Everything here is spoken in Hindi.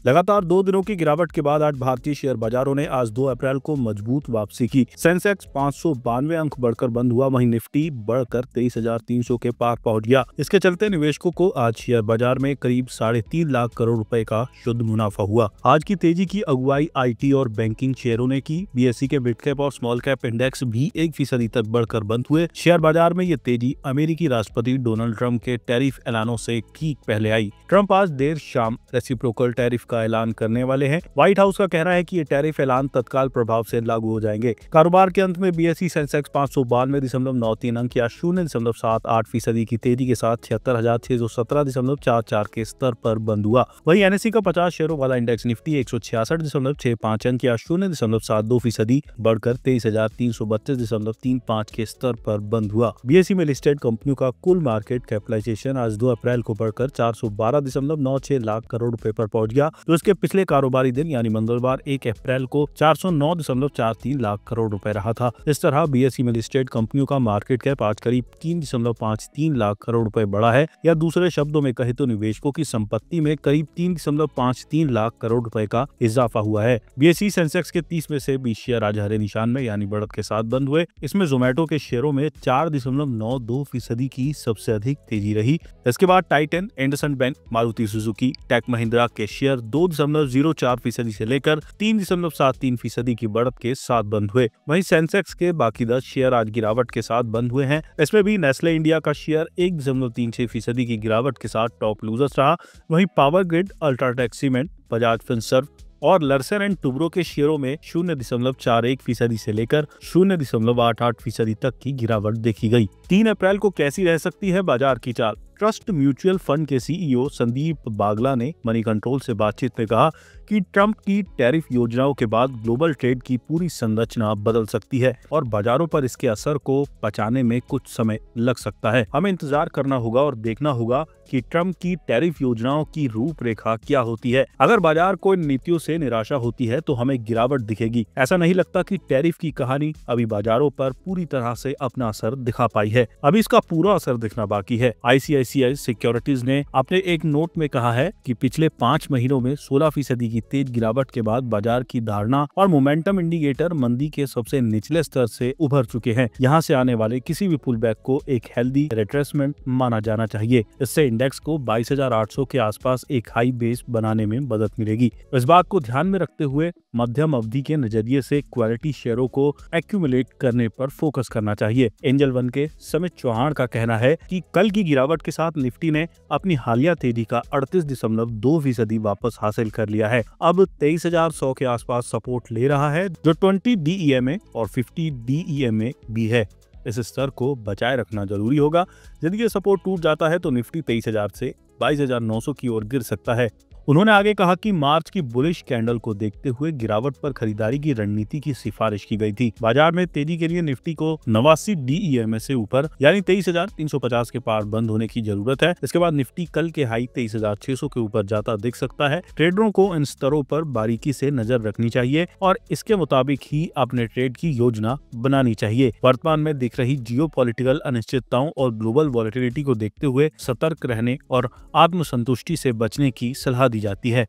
लगातार 2 दिनों की गिरावट के बाद आज भारतीय शेयर बाजारों ने आज 2 अप्रैल को मजबूत वापसी की। सेंसेक्स 592 अंक बढ़कर बंद हुआ, वहीं निफ्टी बढ़कर 23,300 के पार पहुंच गया। इसके चलते निवेशकों को आज शेयर बाजार में करीब 3.5 लाख करोड़ रुपए का शुद्ध मुनाफा हुआ। आज की तेजी की अगुवाई आईटी और बैंकिंग शेयरों ने की। बीएसई के मिड कैप और स्मॉल कैप इंडेक्स भी 1% तक बढ़कर बंद हुए। शेयर बाजार में ये तेजी अमेरिकी राष्ट्रपति डोनाल्ड ट्रंप के टैरिफ ऐलानों से ठीक पहले आई। ट्रंप आज देर शाम रेसिप्रोकल टैरिफ का ऐलान करने वाले हैं। व्हाइट हाउस का कहना है कि ये टैरिफ ऐलान तत्काल प्रभाव से लागू हो जाएंगे। कारोबार के अंत में बीएसई सेंसेक्स 592.93 अंक या 0.78% की तेजी के साथ 76,617.44 के स्तर पर बंद हुआ। वहीं एनएसई का 50 शेयरों वाला इंडेक्स निफ्टी 166.65 अंक या 0.72% बढ़कर 23,332.35 के स्तर पर बंद हुआ। बीएसई में लिस्टेड कंपनियों का कुल मार्केट कैपिटलाइजेशन आज 2 अप्रैल को बढ़कर 412.96 लाख करोड़ रुपए पर पहुंच गया, तो इसके पिछले कारोबारी दिन यानी मंगलवार 1 अप्रैल को 409.43 लाख करोड़ रुपए रहा था। इस तरह बीएसई में लिस्टेड कंपनियों का मार्केट कैप आज करीब 3.53 लाख करोड़ रुपए बढ़ा है, या दूसरे शब्दों में कहे तो निवेशकों की संपत्ति में करीब 3.53 लाख करोड़ रुपए का इजाफा हुआ है। बीएसई सेंसेक्स के 30 में से 20 शेयर आज हरे निशान में यानी बढ़त के साथ बंद हुए। इसमें जोमेटो के शेयरों में 4.92% की सबसे अधिक तेजी रही। इसके बाद टाइटन, एंडरसन bank, Maruti Suzuki, Tech Mahindra के शेयर 2.04% से लेकर 3.73% की बढ़त के साथ बंद हुए। वहीं सेंसेक्स के बाकी 10 शेयर आज गिरावट के साथ बंद हुए हैं। इसमें भी नेस्ले इंडिया का शेयर 1.36% की गिरावट के साथ टॉप लूजर्स रहा। वहीं power grid, UltraTech cement, Bajaj Finserv और लर्सन एंड टुब्रो के शेयरों में 0.41% से लेकर 0.88% तक की गिरावट देखी गई। 3 अप्रैल को कैसी रह सकती है बाजार की चाल? ट्रस्ट म्यूचुअल फंड के सीईओ संदीप बागला ने मनी कंट्रोल से बातचीत में कहा कि ट्रंप की टैरिफ योजनाओं के बाद ग्लोबल ट्रेड की पूरी संरचना बदल सकती है और बाजारों पर इसके असर को पचाने में कुछ समय लग सकता है। हमें इंतजार करना होगा और देखना होगा कि ट्रंप की टैरिफ योजनाओं की रूपरेखा क्या होती है। अगर बाजार को इन नीतियों से निराशा होती है तो हमें गिरावट दिखेगी। ऐसा नहीं लगता कि टैरिफ की कहानी अभी बाजारों पर पूरी तरह से अपना असर दिखा पाई है। अभी इसका पूरा असर दिखना बाकी है। आईसीआईसीआई सिक्योरिटीज ने अपने एक नोट में कहा है कि पिछले 5 महीनों में 16% की तेज गिरावट के बाद बाजार की धारणा और मोमेंटम इंडिकेटर मंदी के सबसे निचले स्तर से उभर चुके हैं। यहाँ से आने वाले किसी भी पुल बैक को एक हेल्दी रिट्रेसमेंट माना जाना चाहिए। इससे इंडेक्स को 22,800 के आसपास एक हाई बेस बनाने में मदद मिलेगी। इस बात को ध्यान में रखते हुए मध्यम अवधि के नजरिए से क्वालिटी शेयरों को एक्यूमुलेट करने पर फोकस करना चाहिए। एंजल वन के समित चौहान का कहना है कि कल की गिरावट के साथ निफ्टी ने अपनी हालिया तेजी का 38.2% वापस हासिल कर लिया है। अब 23,100 के आसपास सपोर्ट ले रहा है, जो 20 DEMA और 50 DEMA भी है। इस स्तर को बचाए रखना जरूरी होगा। यदि ये सपोर्ट टूट जाता है तो निफ्टी 23,000 से 22,900 की ओर गिर सकता है। उन्होंने आगे कहा कि मार्च की बुलिश कैंडल को देखते हुए गिरावट पर खरीदारी की रणनीति की सिफारिश की गई थी। बाजार में तेजी के लिए निफ्टी को 89 DEMA से ऊपर यानी 23,350 के पार बंद होने की जरूरत है। इसके बाद निफ्टी कल के हाई 23,600 के ऊपर जाता दिख सकता है। ट्रेडरों को इन स्तरों पर बारीकी से नजर रखनी चाहिए और इसके मुताबिक ही अपने ट्रेड की योजना बनानी चाहिए। वर्तमान में दिख रही जियोपॉलिटिकल अनिश्चितताओं और ग्लोबल वॉलेटिलिटी को देखते हुए सतर्क रहने और आत्मसंतुष्टि से बचने की सलाह दी जाती है।